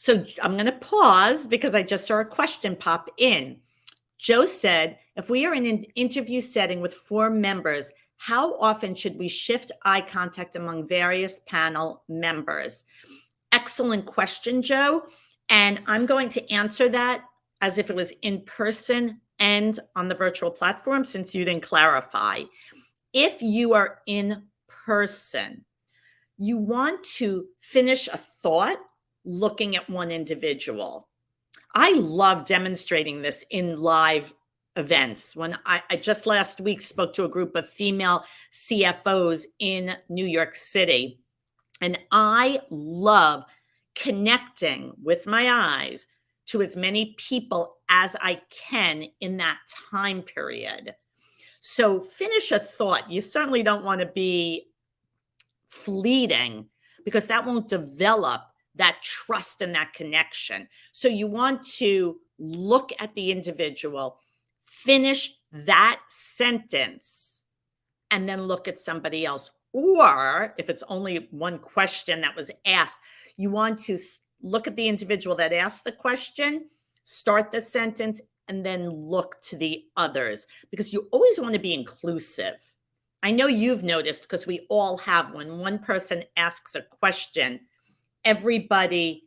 So I'm going to pause because I just saw a question pop in. Joe said, if we are in an interview setting with 4 members, how often should we shift eye contact among various panel members? Excellent question, Joe. And I'm going to answer that as if it was in person and on the virtual platform, since you didn't clarify. If you are in person, you want to finish a thought looking at one individual. I love demonstrating this in live events. When I just last week spoke to a group of female CFOs in New York City, and I love connecting with my eyes to as many people as I can in that time period. So finish a thought. You certainly don't want to be fleeting because that won't develop that trust and that connection. So you want to look at the individual, finish that sentence, and then look at somebody else. Or if it's only one question that was asked, you want to look at the individual that asked the question, start the sentence, and then look to the others, because you always want to be inclusive. I know you've noticed, because we all have, when one person asks a question, everybody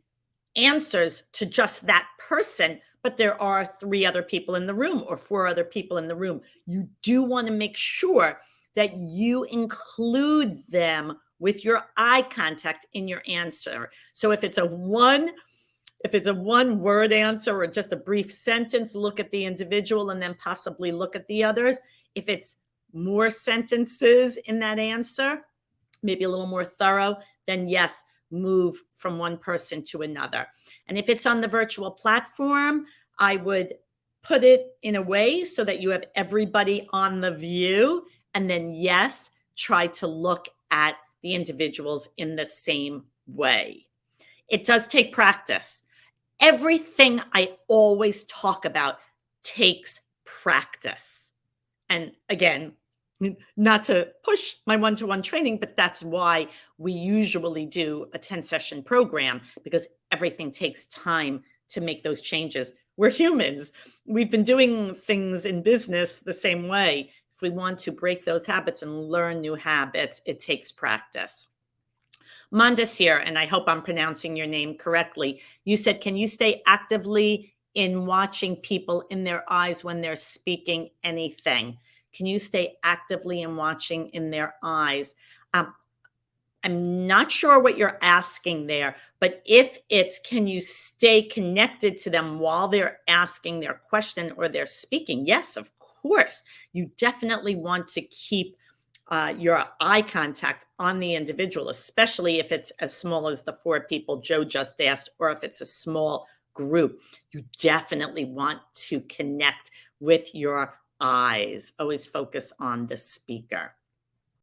answers to just that person, but there are 3 other people in the room or 4 other people in the room. You do want to make sure that you include them with your eye contact in your answer. So if it's a one word answer or just a brief sentence, look at the individual and then possibly look at the others. If it's more sentences in that answer, maybe a little more thorough, then yes, move from one person to another. And if it's on the virtual platform, I would put it in a way so that you have everybody on the view. And then, yes, try to look at the individuals in the same way. It does take practice. Everything I always talk about takes practice. And again, not to push my one-to-one training, but that's why we usually do a 10-session program, because everything takes time to make those changes. We're humans. We've been doing things in business the same way. If we want to break those habits and learn new habits, it takes practice. Mondesir, and I hope I'm pronouncing your name correctly, you said, can you stay actively in watching people in their eyes when they're speaking anything? Can you stay actively in watching in their eyes? I'm not sure what you're asking there, but if it's, can you stay connected to them while they're asking their question or they're speaking? Yes, of course. You definitely want to keep your eye contact on the individual, especially if it's as small as the 4 people Joe just asked, or if it's a small group. You definitely want to connect with your eyes. Always focus on the speaker.